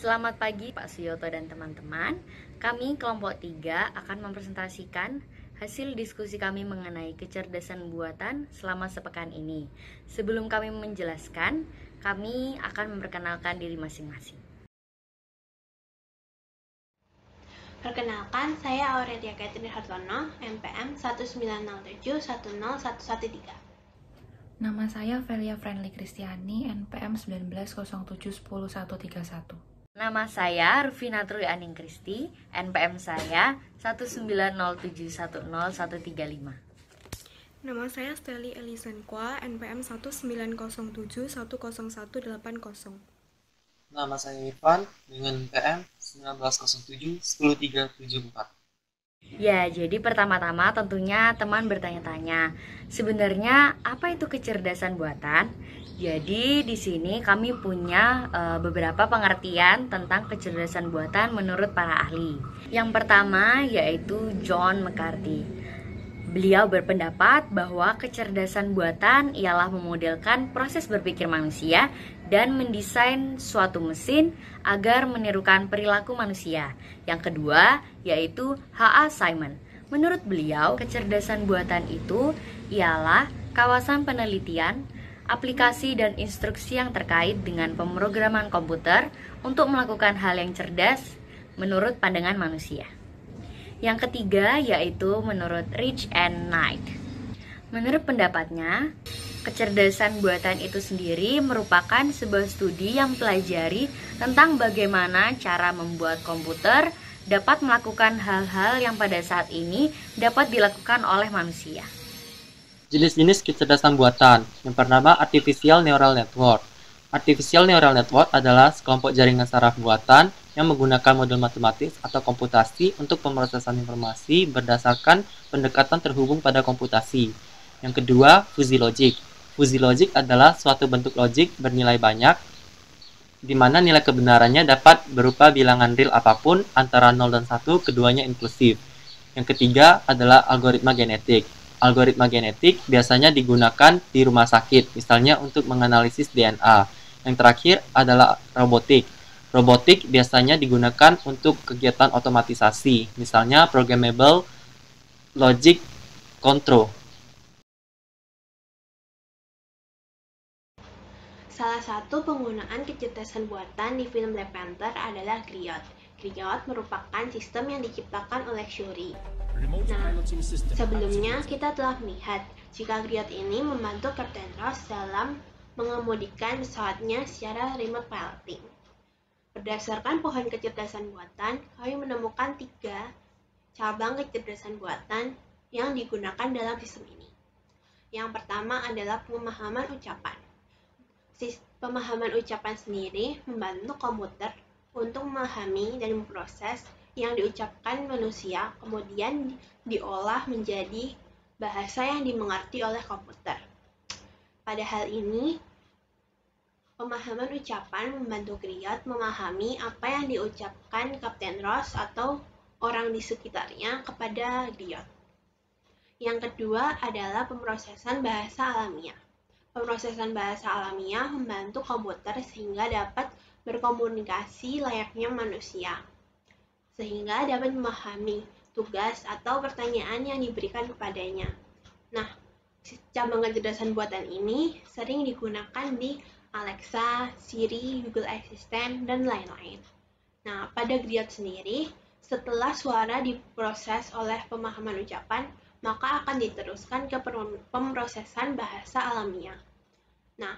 Selamat pagi Pak Suyoto dan teman-teman. Kami kelompok 3 akan mempresentasikan hasil diskusi kami mengenai kecerdasan buatan selama sepekan ini. Sebelum kami menjelaskan, kami akan memperkenalkan diri masing-masing. Perkenalkan, saya Aurelia Catherine Hartono, MPM 1907101113. Nama saya Velia Friendly Kristiani, NPM 1907101131. Nama saya Rufina Trui Aning Kristi, NPM saya 1907101135. Nama saya Steli Elisenkwa, NPM 1907100180. Nama saya Irfan dengan NPM 1907-10374. Ya, jadi pertama-tama tentunya teman bertanya-tanya, sebenarnya apa itu kecerdasan buatan? Jadi di sini kami punya beberapa pengertian tentang kecerdasan buatan menurut para ahli. Yang pertama yaitu John McCarthy. Beliau berpendapat bahwa kecerdasan buatan ialah memodelkan proses berpikir manusia dan mendesain suatu mesin agar menirukan perilaku manusia. Yang kedua yaitu H.A. Simon. Menurut beliau, kecerdasan buatan itu ialah kawasan penelitian, aplikasi dan instruksi yang terkait dengan pemrograman komputer untuk melakukan hal yang cerdas menurut pandangan manusia. Yang ketiga yaitu menurut Rich and Knight. Menurut pendapatnya, kecerdasan buatan itu sendiri merupakan sebuah studi yang mempelajari tentang bagaimana cara membuat komputer dapat melakukan hal-hal yang pada saat ini dapat dilakukan oleh manusia. Jenis-jenis kecerdasan buatan. Yang pertama, Artificial Neural Network. Artificial Neural Network adalah sekelompok jaringan saraf buatan yang menggunakan model matematis atau komputasi untuk pemrosesan informasi berdasarkan pendekatan terhubung pada komputasi. Yang kedua, Fuzzy Logic. Fuzzy Logic adalah suatu bentuk logik bernilai banyak, di mana nilai kebenarannya dapat berupa bilangan real apapun antara 0 dan 1, keduanya inklusif. Yang ketiga adalah algoritma genetik. Algoritma genetik biasanya digunakan di rumah sakit, misalnya untuk menganalisis DNA. Yang terakhir adalah robotik. Robotik biasanya digunakan untuk kegiatan otomatisasi, misalnya programmable logic control. Salah satu penggunaan kecerdasan buatan di film Black Panther adalah Griot. Griot merupakan sistem yang diciptakan oleh Shuri. Nah, sebelumnya kita telah melihat jika Griot ini membantu Captain Ross dalam mengemudikan pesawatnya secara remote piloting. Berdasarkan pohon kecerdasan buatan, kami menemukan 3 cabang kecerdasan buatan yang digunakan dalam sistem ini. Yang pertama adalah pemahaman ucapan. Pemahaman ucapan sendiri membantu komputer untuk memahami dan memproses yang diucapkan manusia, kemudian diolah menjadi bahasa yang dimengerti oleh komputer. Pada hal ini, pemahaman ucapan membantu Griot memahami apa yang diucapkan Kapten Ross atau orang di sekitarnya kepada Griot. Yang kedua adalah pemrosesan bahasa alamiah. Pemrosesan bahasa alamiah membantu komputer sehingga dapat berkomunikasi layaknya manusia, sehingga dapat memahami tugas atau pertanyaan yang diberikan kepadanya. Nah, cabang kecerdasan buatan ini sering digunakan di Alexa, Siri, Google Assistant, dan lain-lain. Nah, pada Griot sendiri, setelah suara diproses oleh pemahaman ucapan, maka akan diteruskan ke pemrosesan bahasa alamiah. Nah,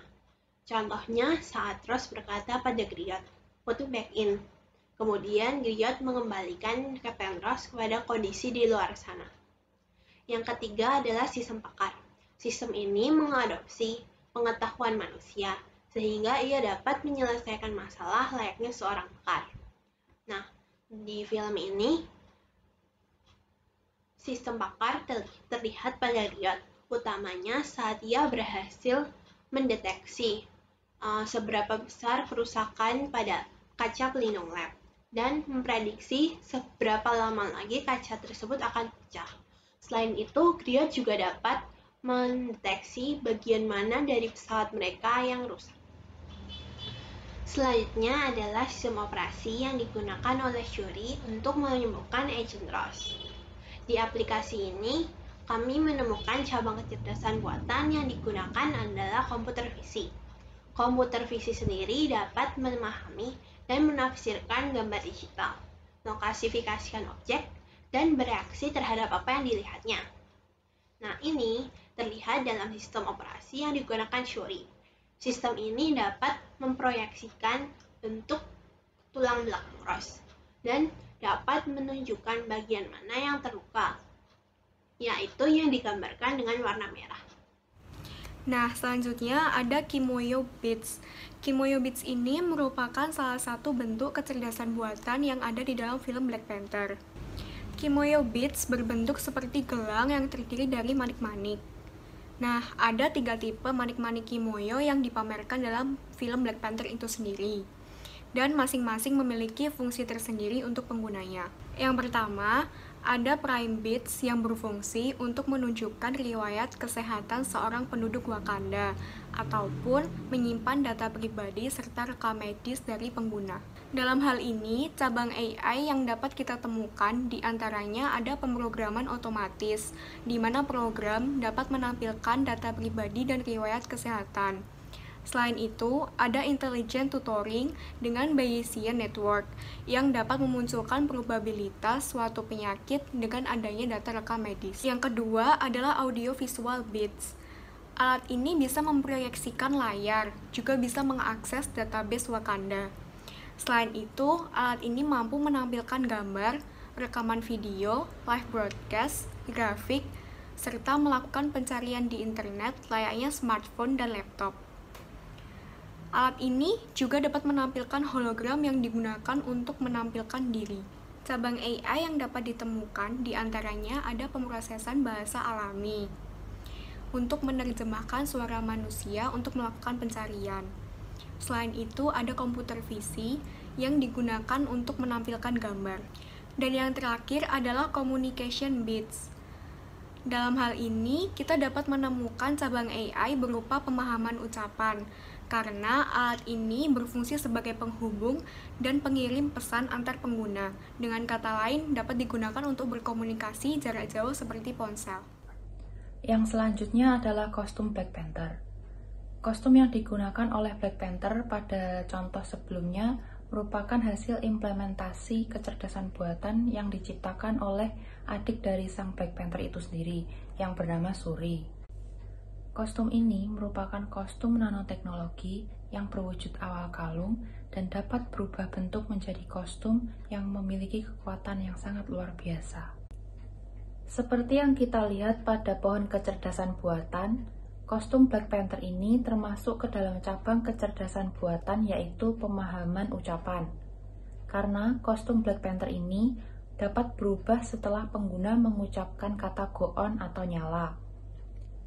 contohnya saat Ross berkata pada Griot, "Put me back in." Kemudian Griot mengembalikan Captain Ross kepada kondisi di luar sana. Yang ketiga adalah sistem pakar. Sistem ini mengadopsi pengetahuan manusia, sehingga ia dapat menyelesaikan masalah layaknya seorang pakar. Nah, di film ini, sistem pakar terlihat pada Griot, utamanya saat ia berhasil mendeteksi seberapa besar kerusakan pada kaca pelindung led dan memprediksi seberapa lama lagi kaca tersebut akan pecah. Selain itu, Griot juga dapat mendeteksi bagian mana dari pesawat mereka yang rusak. Selanjutnya adalah sistem operasi yang digunakan oleh Shuri untuk menyembuhkan Agent Rose. Di aplikasi ini, kami menemukan cabang kecerdasan buatan yang digunakan adalah komputer visi. Komputer visi sendiri dapat memahami dan menafsirkan gambar digital, mengklasifikasikan objek, dan bereaksi terhadap apa yang dilihatnya. Nah, ini terlihat dalam sistem operasi yang digunakan Shuri. Sistem ini dapat memproyeksikan bentuk tulang belakang Rose dan dapat menunjukkan bagian mana yang terluka, yaitu yang digambarkan dengan warna merah. Nah, selanjutnya ada Kimoyo Bits. Kimoyo Bits ini merupakan salah satu bentuk kecerdasan buatan yang ada di dalam film Black Panther. Kimoyo Bits berbentuk seperti gelang yang terdiri dari manik-manik. Nah, ada 3 tipe manik-manik Kimoyo yang dipamerkan dalam film Black Panther itu sendiri. Dan masing-masing memiliki fungsi tersendiri untuk penggunanya. Yang pertama, ada Prime Bits yang berfungsi untuk menunjukkan riwayat kesehatan seorang penduduk Wakanda ataupun menyimpan data pribadi serta rekam medis dari pengguna. Dalam hal ini, cabang AI yang dapat kita temukan diantaranya ada pemrograman otomatis, di mana program dapat menampilkan data pribadi dan riwayat kesehatan. Selain itu, ada intelligent tutoring dengan Bayesian network yang dapat memunculkan probabilitas suatu penyakit dengan adanya data rekam medis. Yang kedua adalah audio visual bits. Alat ini bisa memproyeksikan layar, juga bisa mengakses database Wakanda. Selain itu, alat ini mampu menampilkan gambar, rekaman video, live broadcast, grafik, serta melakukan pencarian di internet layaknya smartphone dan laptop. Alat ini juga dapat menampilkan hologram yang digunakan untuk menampilkan diri. Cabang AI yang dapat ditemukan diantaranya ada pemrosesan bahasa alami untuk menerjemahkan suara manusia untuk melakukan pencarian. Selain itu, ada komputer visi yang digunakan untuk menampilkan gambar. Dan yang terakhir adalah communication bits. Dalam hal ini, kita dapat menemukan cabang AI berupa pemahaman ucapan, karena alat ini berfungsi sebagai penghubung dan pengirim pesan antar pengguna. Dengan kata lain, dapat digunakan untuk berkomunikasi jarak jauh seperti ponsel. Yang selanjutnya adalah kostum Black Panther. Kostum yang digunakan oleh Black Panther pada contoh sebelumnya merupakan hasil implementasi kecerdasan buatan yang diciptakan oleh adik dari sang Black Panther itu sendiri, yang bernama Shuri. Kostum ini merupakan kostum nanoteknologi yang berwujud awal kalung dan dapat berubah bentuk menjadi kostum yang memiliki kekuatan yang sangat luar biasa. Seperti yang kita lihat pada pohon kecerdasan buatan, kostum Black Panther ini termasuk ke dalam cabang kecerdasan buatan yaitu pemahaman ucapan. Karena kostum Black Panther ini dapat berubah setelah pengguna mengucapkan kata go on atau nyala.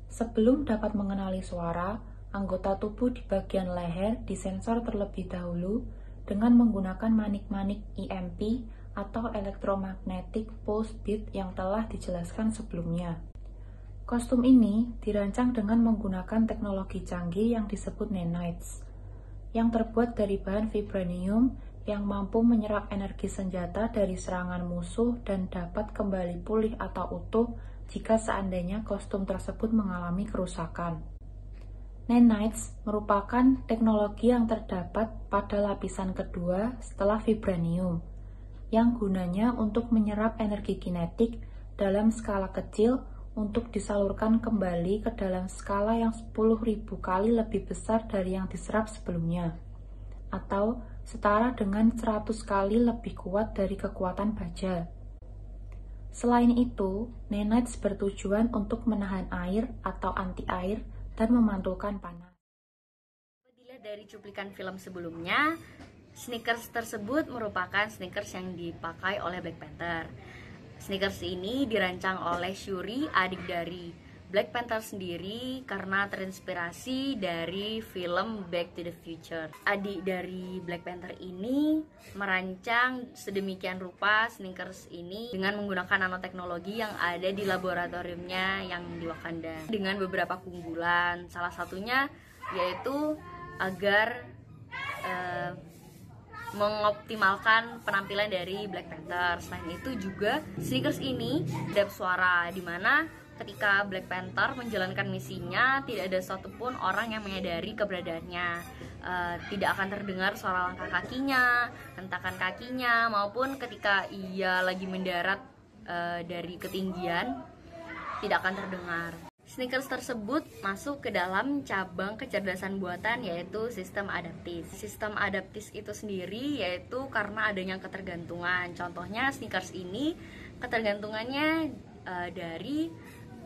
Sebelum dapat mengenali suara, anggota tubuh di bagian leher disensor terlebih dahulu dengan menggunakan manik-manik EMP atau Electromagnetic Pulse Beat yang telah dijelaskan sebelumnya. Kostum ini dirancang dengan menggunakan teknologi canggih yang disebut nanites, yang terbuat dari bahan vibranium yang mampu menyerap energi senjata dari serangan musuh dan dapat kembali pulih atau utuh jika seandainya kostum tersebut mengalami kerusakan. Nanites merupakan teknologi yang terdapat pada lapisan kedua setelah vibranium, yang gunanya untuk menyerap energi kinetik dalam skala kecil untuk disalurkan kembali ke dalam skala yang 10.000 kali lebih besar dari yang diserap sebelumnya, atau setara dengan 100 kali lebih kuat dari kekuatan baja. Selain itu, nanites bertujuan untuk menahan air atau anti-air dan memantulkan panas. Dilihat dari cuplikan film sebelumnya, sneakers tersebut merupakan sneakers yang dipakai oleh Black Panther. Sneakers ini dirancang oleh Shuri, adik dari Black Panther sendiri, karena terinspirasi dari film Back to the Future. Adik dari Black Panther ini merancang sedemikian rupa sneakers ini dengan menggunakan nanoteknologi yang ada di laboratoriumnya yang di Wakanda, dengan beberapa keunggulan. Salah satunya yaitu agar mengoptimalkan penampilan dari Black Panther. Selain itu juga sneakers ini kedap suara, dimana ketika Black Panther menjalankan misinya tidak ada satupun orang yang menyadari keberadaannya. Tidak akan terdengar suara langkah kakinya, hentakan kakinya, maupun ketika ia lagi mendarat dari ketinggian tidak akan terdengar. Sneakers tersebut masuk ke dalam cabang kecerdasan buatan, yaitu sistem adaptif. Sistem adaptif itu sendiri yaitu karena adanya ketergantungan. Contohnya sneakers ini ketergantungannya dari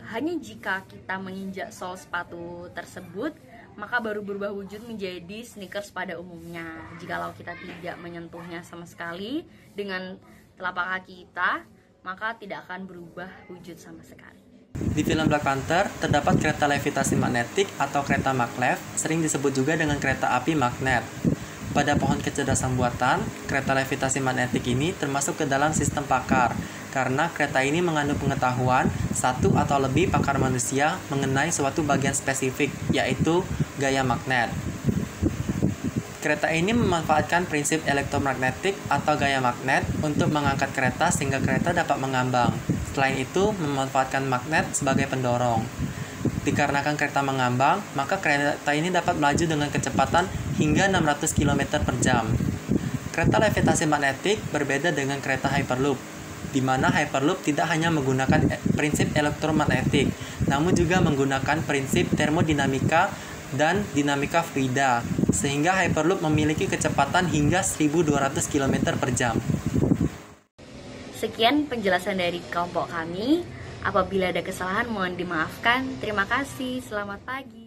hanya jika kita menginjak sol sepatu tersebut maka baru berubah wujud menjadi sneakers pada umumnya. Jikalau kita tidak menyentuhnya sama sekali dengan telapak kaki kita, maka tidak akan berubah wujud sama sekali. Di film Black Panther, terdapat kereta levitasi magnetik atau kereta maglev, sering disebut juga dengan kereta api magnet. Pada pohon kecerdasan buatan, kereta levitasi magnetik ini termasuk ke dalam sistem pakar, karena kereta ini mengandung pengetahuan satu atau lebih pakar manusia mengenai suatu bagian spesifik, yaitu gaya magnet. Kereta ini memanfaatkan prinsip elektromagnetik atau gaya magnet untuk mengangkat kereta sehingga kereta dapat mengambang. Selain itu, memanfaatkan magnet sebagai pendorong. Dikarenakan kereta mengambang, maka kereta ini dapat melaju dengan kecepatan hingga 600 km per jam. Kereta levitasi magnetik berbeda dengan kereta Hyperloop, di mana Hyperloop tidak hanya menggunakan prinsip elektromagnetik, namun juga menggunakan prinsip termodinamika dan dinamika fluida, sehingga Hyperloop memiliki kecepatan hingga 1200 km per jam. Sekian penjelasan dari kelompok kami. Apabila ada kesalahan mohon dimaafkan. Terima kasih. Selamat pagi.